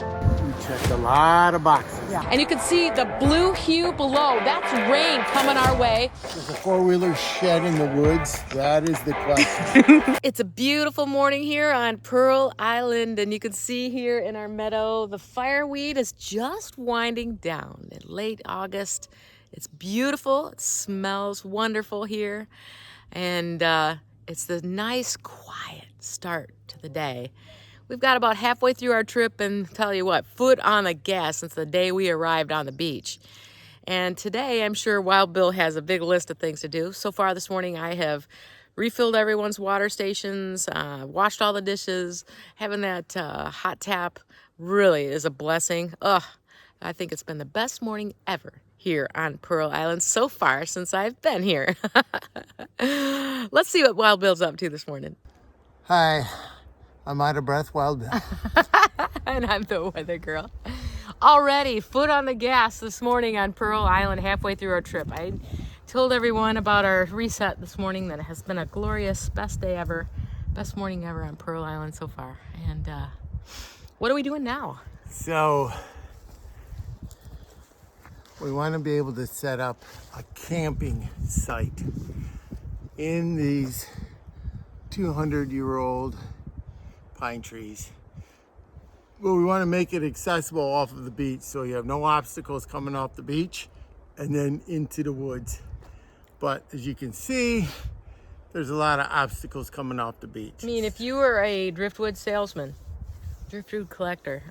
We checked a lot of boxes. Yeah. And you can see the blue hue below. That's rain coming our way. There's a four-wheeler shed in the woods. That is the question. It's a beautiful morning here on Perl Island, and you can see here in our meadow, the fireweed is just winding down in late August. It's beautiful. It smells wonderful here, and it's the nice, quiet start to the day. We've got about halfway through our trip, and tell you what, foot on the gas since the day we arrived on the beach. And today, I'm sure Wild Bill has a big list of things to do. So far this morning, I have refilled everyone's water stations, washed all the dishes. Having that hot tap really is a blessing. Ugh, I think it's been the best morning ever here on Perl Island so far since I've been here. Let's see what Wild Bill's up to this morning. Hi, I'm out of breath, Wild Bill. And I'm the weather girl. Already foot on the gas this morning on Perl Island, halfway through our trip. I told everyone about our reset this morning, that it has been a glorious, best day ever, best morning ever on Perl Island so far. And what are we doing now? So, we want to be able to set up a camping site in these 200-year-old pine trees. Well, we want to make it accessible off of the beach, so you have no obstacles coming off the beach and then into the woods. But as you can see, there's a lot of obstacles coming off the beach. I mean, if you were a driftwood salesman, driftwood collector,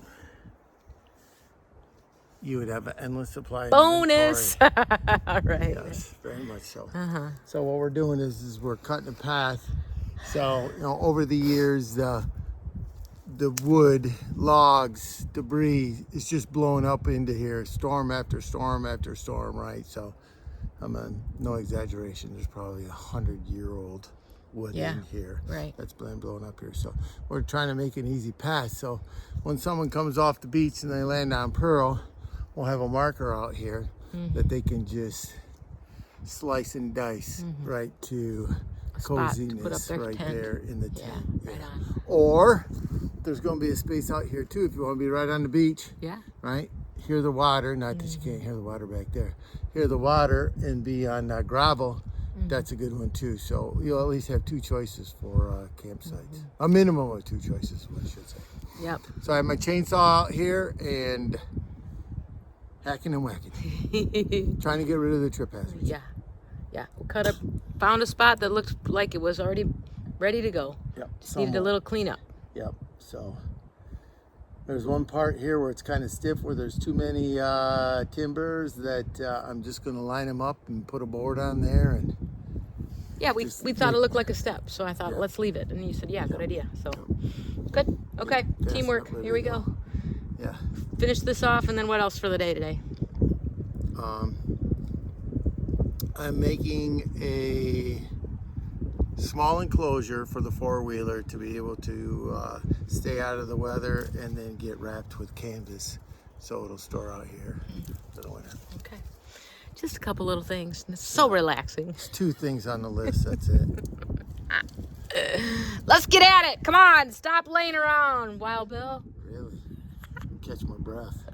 you would have an endless supply. Bonus! All right. Yes, very much so. So what we're doing is we're cutting a path. So, you know, over the years, the wood, logs, debris is just blowing up into here, storm after storm after storm, right? So, no exaggeration, there's probably 100-year-old wood in here that's been blown up here. So we're trying to make an easy pass. So when someone comes off the beach and they land on Pearl, we'll have a marker out here that they can just slice and dice right to coziness right there in the tent. Right on. Or there's going to be a space out here too if you want to be right on the beach. Yeah. Right? Hear the water. Not that you can't hear the water back there. Hear the water and be on gravel. That's a good one too. So you'll at least have two choices for campsites. A minimum of two choices, what I should say. Yep. So I have my chainsaw out here and hacking and whacking. Trying to get rid of the trip hazards. Yeah. Yeah. We found a spot that looked like it was already ready to go. Yep. Just needed a little cleanup. Yep. So there's one part here where it's kind of stiff, where there's too many timbers that I'm just going to line them up and put a board on there. And yeah, we thought it looked like a step, so I thought let's leave it. And you said, yeah, good idea. So good. Okay, teamwork. Here we go. Yeah. Finish this off, and then what else for the day today? I'm making a small enclosure for the four-wheeler to be able to stay out of the weather, and then get wrapped with canvas so it'll store out here for the winter. Okay. Just a couple little things. It's so relaxing. There's two things on the list, that's it. Let's get at it. Come on. Stop laying around, Wild Bill. Really? Catch my breath.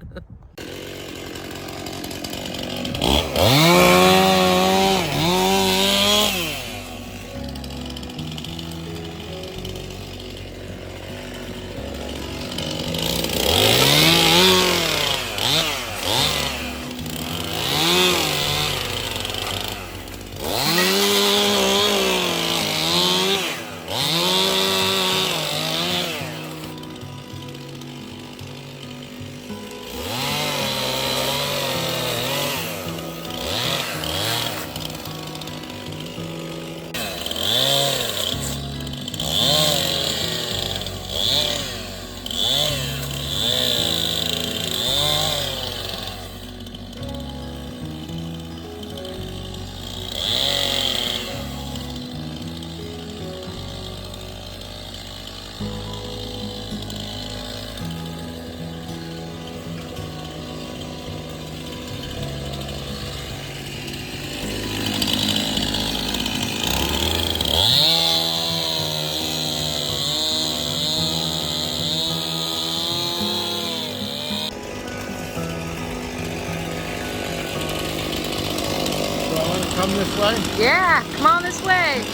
come this way? Yeah, come on this way.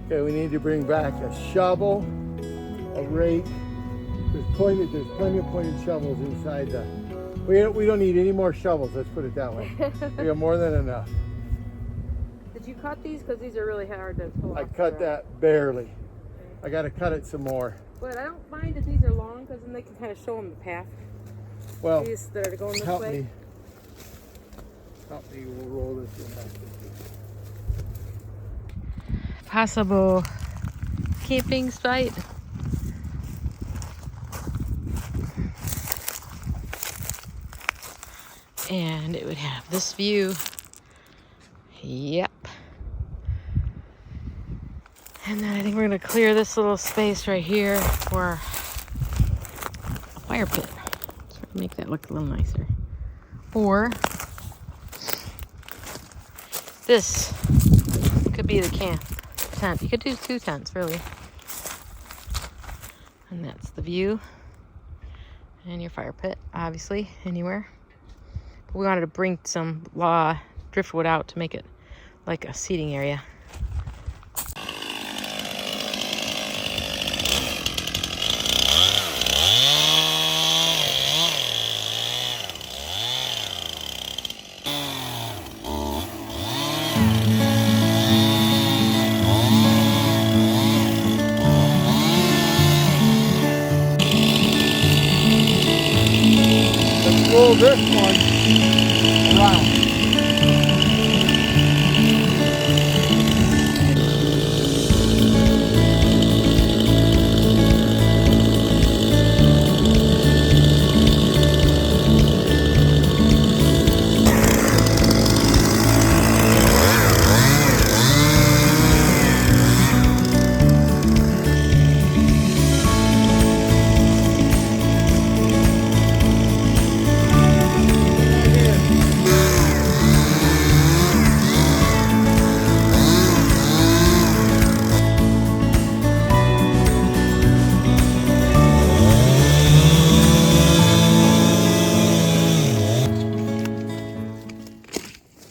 Okay, we need to bring back a shovel, a rake. There's plenty of pointed shovels inside the. We don't need any more shovels. Let's put it that way. We got more than enough. Did you cut these? Because these are really hard to pull off. I cut that barely. I got to cut it some more. But I don't mind that these are long, because then they can kind of show them the path. Well, These that are going this help way. me. Help me. We'll roll this one back. Possible camping site. And it would have this view. Yep. And then I think we're gonna clear this little space right here for a fire pit. So make that look a little nicer. Or this could be the camp tent. You could do 2 tents, really. And that's the view. And your fire pit, obviously, anywhere. But we wanted to bring some driftwood out to make it like a seating area. Let's roll this one around.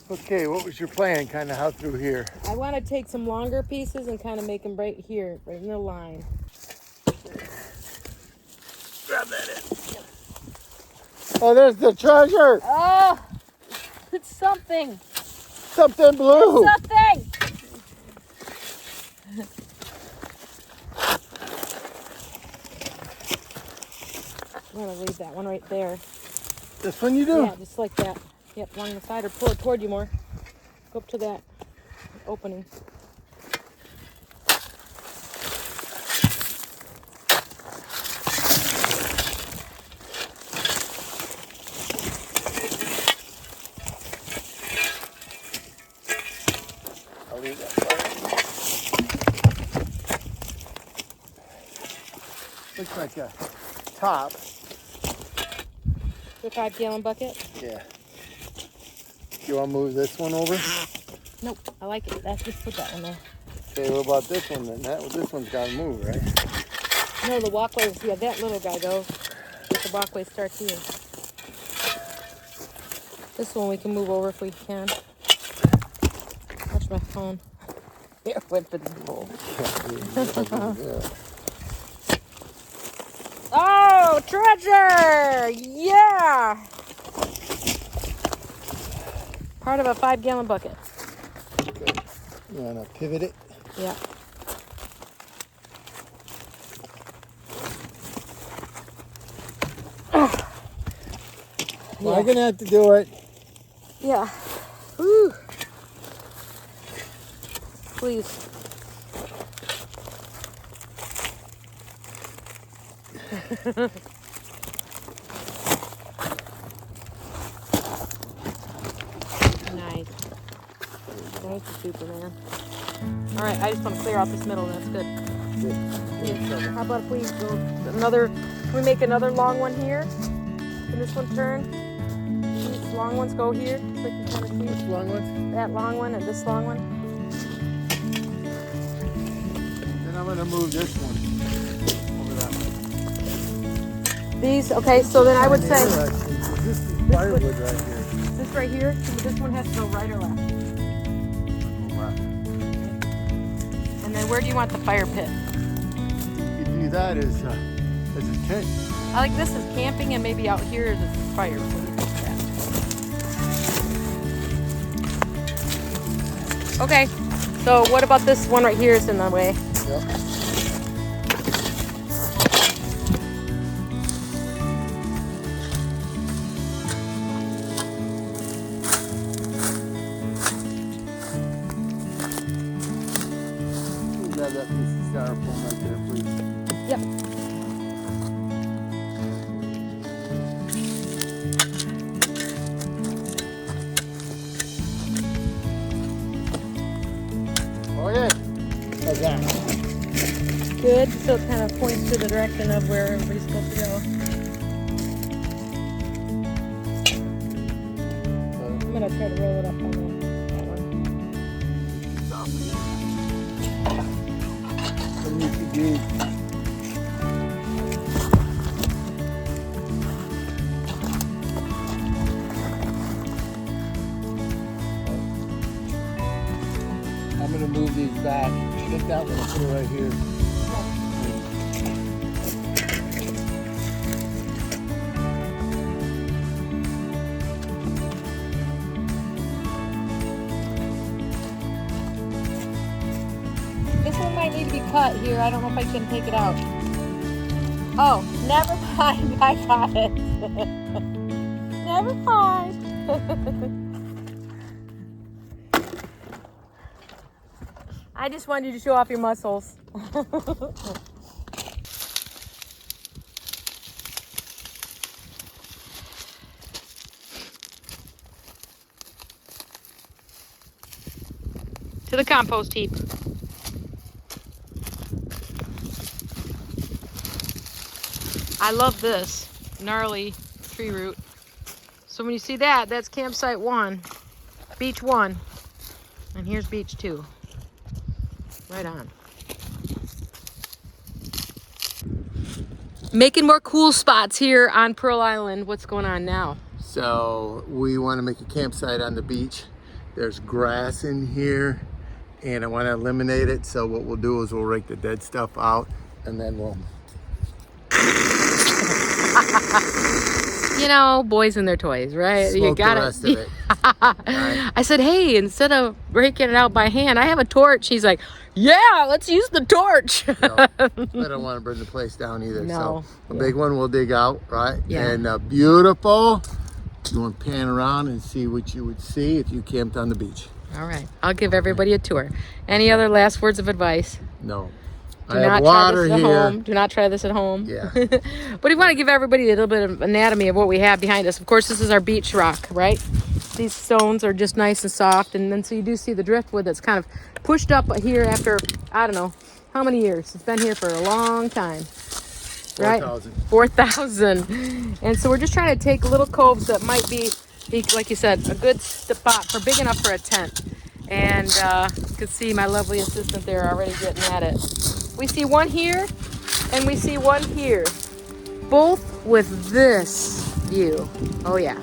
Okay, what was your plan? Kind of how through here? I want to take some longer pieces and kind of make them right here, right in the line. Grab that in. Oh, there's the treasure! Oh, it's something. Something blue! Something. I'm gonna leave that one right there. This one you do? Yeah, just like that. Yep, along the side, or pull it toward you more. Go up to that opening. I'll leave that part. Looks like a top. The 5-gallon bucket? Yeah. You want to move this one over? Nope, I like it. That's just put that one there. Okay, what about this one then? This one's got to move, right? No, the walkway, yeah, that little guy goes. The walkway starts here. This one we can move over if we can. Watch my phone. It went for the bowl. Oh, treasure! Yeah! Part of a 5-gallon bucket. Okay. You want to pivot it? Yeah. Well, I'm going to have to do it. Yeah. Woo. Please. Nice. Thank you, Superman. All right, I just want to clear out this middle. That's good. Yeah. How about if we go can we make another long one here? Can this one turn? These long ones go here, so I can kind of see. Which long ones? That long one and this long one. Then I'm going to move this one over that one. These, okay, so then I would say This is firewood right here. this right here, this one has to go right or left. Left. And then where do you want the fire pit? You can do that as a tent. I like this as camping, and maybe out here is a fire. What do you think of that? Okay, so what about this one right here is in the way? Yep. Grab that piece of styrofoam right there, please. Yep. Oh yeah. Like that. Good, so it kind of points to the direction of where everybody's supposed to go. I'm gonna try to roll it up on that one. What do you think you do? I'm gonna move these back. Get that one and put it right here. This one might need to be cut here. I don't know if I can take it out. Oh, never mind. I got it. Never mind. I just wanted you to show off your muscles. To the compost heap. I love this gnarly tree root. So when you see that, that's campsite 1, beach 1, and here's beach 2. Right on. Making more cool spots here on Perl Island. What's going on now? So we want to make a campsite on the beach. There's grass in here and I want to eliminate it. So what we'll do is we'll rake the dead stuff out and then we'll... You know, boys and their toys, right? Smoke You got the rest of it. Right. I said, hey, instead of breaking it out by hand, I have a torch. He's like, yeah, let's use the torch. No, I don't want to burn the place down either. No. So a big one we'll dig out, right? Yeah. And beautiful. You want to pan around and see what you would see if you camped on the beach. All right. I'll give everybody a tour. Any other last words of advice? No. Do I not have try water this at here. home. Do not try this at home. Yeah. But we want to give everybody a little bit of anatomy of what we have behind us. Of course, this is our beach rock, right? These stones are just nice and soft. And then so you do see the driftwood that's kind of pushed up here after, I don't know, how many years? It's been here for a long time. Right? 4,000. 4,000. And so we're just trying to take little coves that might be, like you said, a good spot for big enough for a tent. And you can see my lovely assistant there already getting at it. We see one here and we see one here, both with this view. Oh yeah.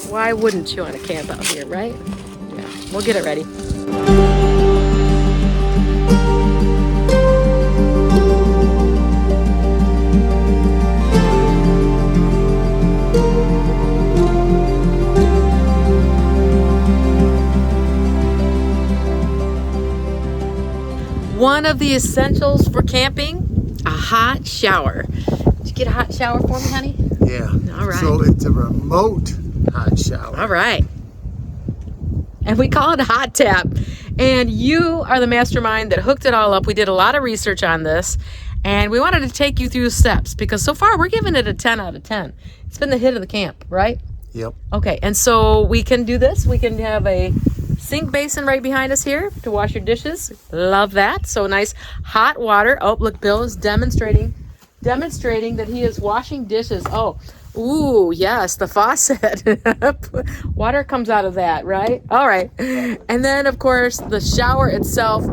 Why wouldn't you want to camp out here, right? Yeah, we'll get it ready. One of the essentials for camping, a hot shower. Did you get a hot shower for me, honey? Yeah. All right. So it's a remote hot shower. All right. And we call it a hot tap. And you are the mastermind that hooked it all up. We did a lot of research on this. And we wanted to take you through the steps because so far we're giving it a 10 out of 10. It's been the hit of the camp, right? Yep. Okay, and so we can do this. We can have a sink basin right behind us here to wash your dishes. Love that. So nice hot water. Oh, look, Bill is demonstrating that he is washing dishes. Oh, Ooh, yes, the faucet. Water comes out of that, right? All right. And then, of course, the shower itself.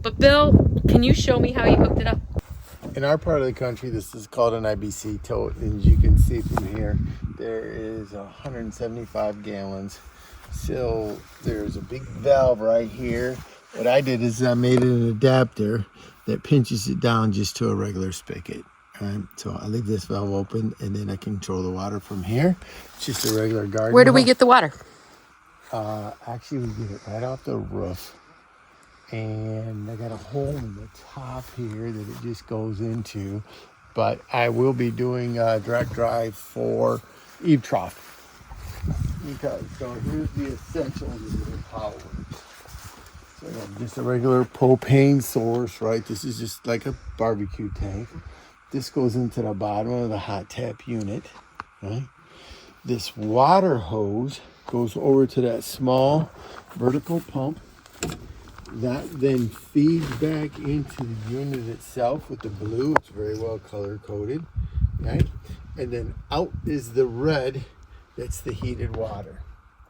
But Bill, can you show me how you hooked it up? In our part of the country, this is called an IBC tote, and as you can see from here, there is 175 gallons. So there's a big valve right here. What I did is I made an adapter that pinches it down just to a regular spigot. Right? So I leave this valve open, and then I control the water from here. It's just a regular garden Where do we hose. get the water? Actually, we get it right off the roof. And I got a hole in the top here that it just goes into, but I will be doing direct drive for Eve Trough. Because so here's the essentials of the power. So just a regular propane source, right? This is just like a barbecue tank. This goes into the bottom of the hot tap unit, right? This water hose goes over to that small vertical pump. That then feeds back into the unit itself with the blue. It's very well color coded, right? And then out is the red. That's the heated water.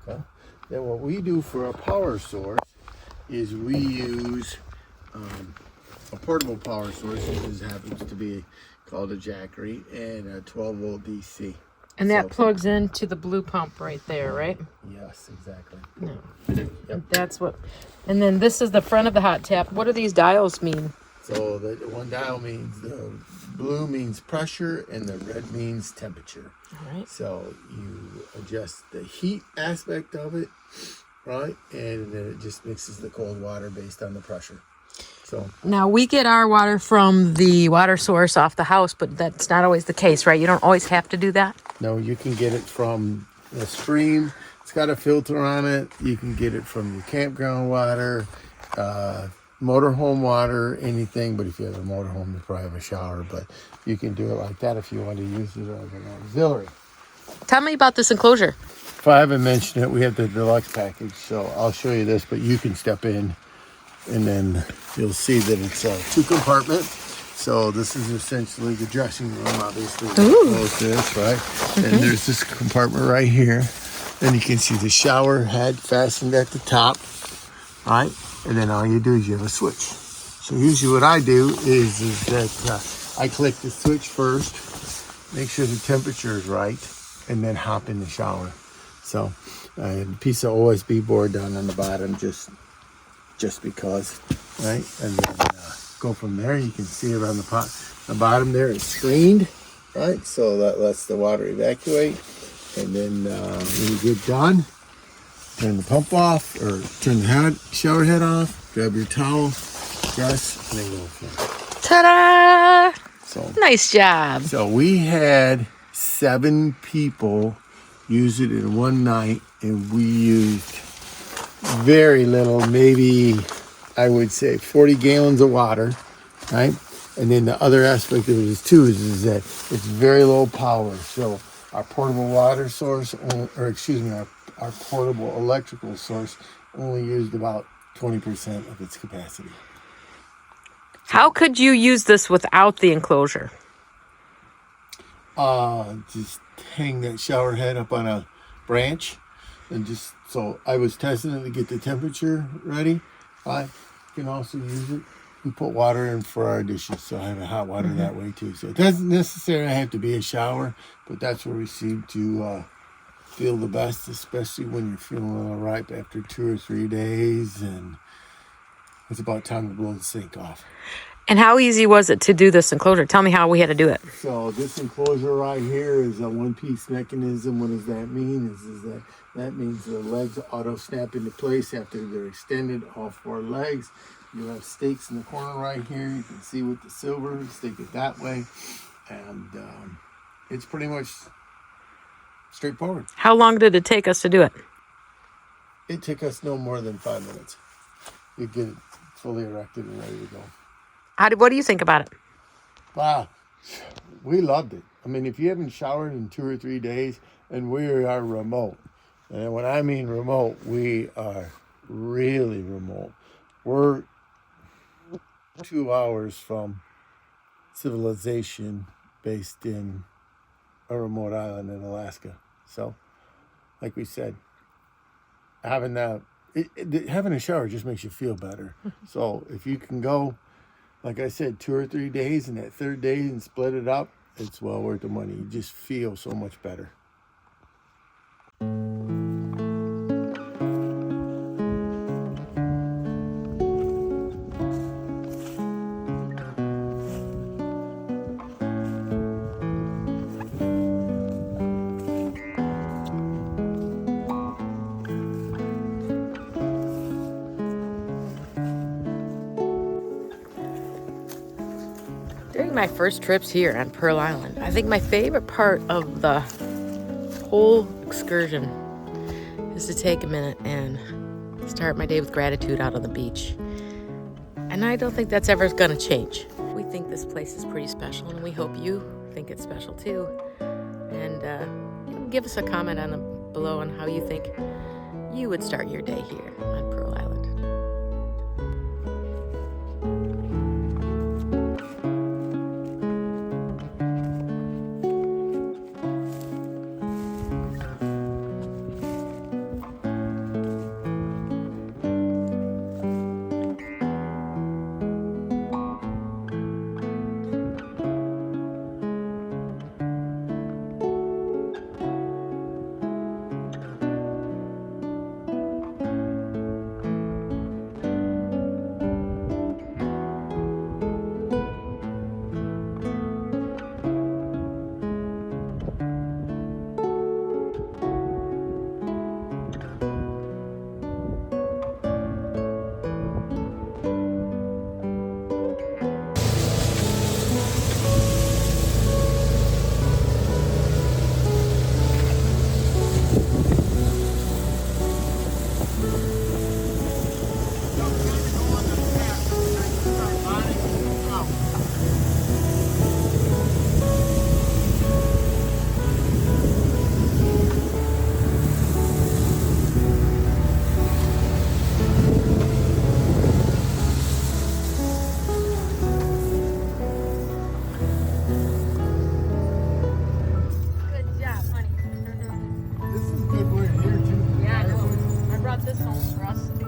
Okay. Then what we do for a power source is we use a portable power source. This happens to be called a Jackery and a 12-volt DC. And that plugs into the blue pump right there, right? Yes, exactly. No. Yep. That's what. And then this is the front of the hot tap. What do these dials mean? So the one dial means the blue means pressure and the red means temperature. All right. So you adjust the heat aspect of it, right? And then it just mixes the cold water based on the pressure. So Now we get our water from the water source off the house, but that's not always the case, right? You don't always have to do that. no, you can get it from the stream. It's got a filter on it. You can get it from your campground water, motorhome water, anything. But if you have a motorhome, you probably have a shower. But you can do it like that if you want to use it as an auxiliary. Tell me about this enclosure. If I haven't mentioned it, we have the deluxe package. So I'll show you this, but you can step in and then you'll see that it's a 2-compartment. So this is essentially the dressing room, obviously. Close this, right? And there's this compartment right here. Then you can see the shower head fastened at the top, right? And then all you do is you have a switch. So usually what I do is that I click the switch first, make sure the temperature is right, and then hop in the shower. So I have a piece of OSB board down on the bottom just because, right? And then go from there. You can see around the bottom there is screened, right? So that lets the water evacuate. And then when you get done, turn the pump off or turn the shower head off, grab your towel, dress, and then go for it. Ta-da! So Nice job. So we had 7 people use it in one night, and we used very little, maybe I would say 40 gallons of water, right? And then the other aspect of it is that it's very low power. So our portable water source, our portable electrical source only used about 20% of its capacity. How could you use this without the enclosure? Just hang that shower head up on a branch, and just so I was testing it to get the temperature ready. I can also use it and put water in for our dishes, so I have hot water that way too. So it doesn't necessarily have to be a shower, but that's where we seem to feel the best, especially when you're feeling a little ripe after 2 or 3 days, and it's about time to blow the sink off. And how easy was it to do this enclosure? Tell me how we had to do it. So this enclosure right here is a one-piece mechanism. What does that mean? Is that means the legs auto snap into place after they're extended, all 4 legs. You have stakes in the corner right here. You can see with the silver, stick it that way. And it's pretty much straightforward. How long did it take us to do it? It took us no more than 5 minutes. You get it fully erected and ready to go. What do you think about it? Wow, we loved it. I mean, if you haven't showered in 2 or 3 days, and we are remote, and when I mean remote, we are really remote. We're 2 hours from civilization based in a remote island in Alaska. So, like we said, having having a shower just makes you feel better. So if you can go, like I said, 2 or 3 days, and that third day and split it up, it's well worth the money. You just feel so much better. During my first trips here on Perl Island, I think my favorite part of the whole excursion is to take a minute and start my day with gratitude out on the beach. And I don't think that's ever going to change. We think this place is pretty special, and we hope you think it's special too. And give us a comment below on how you think you would start your day here on Perl Island. This home for us too.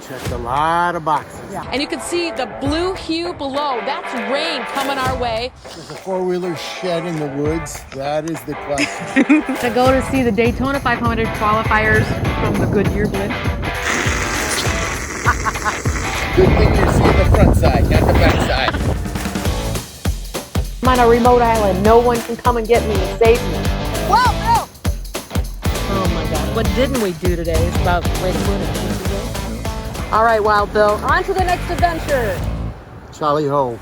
Checked a lot of boxes. Yeah. And you can see the blue hue below. That's rain coming our way. There's a four-wheeler shed in the woods. That is the question. To go to see the Daytona 500 qualifiers from the Goodyear blimp. Good thing you're seeing the front side, not the back side. I'm on a remote island. No one can come and get me and save me. Whoa, no! Oh my God. What didn't we do today? It's about wait, all right, Wild Bill. On to the next adventure. Charlie ho.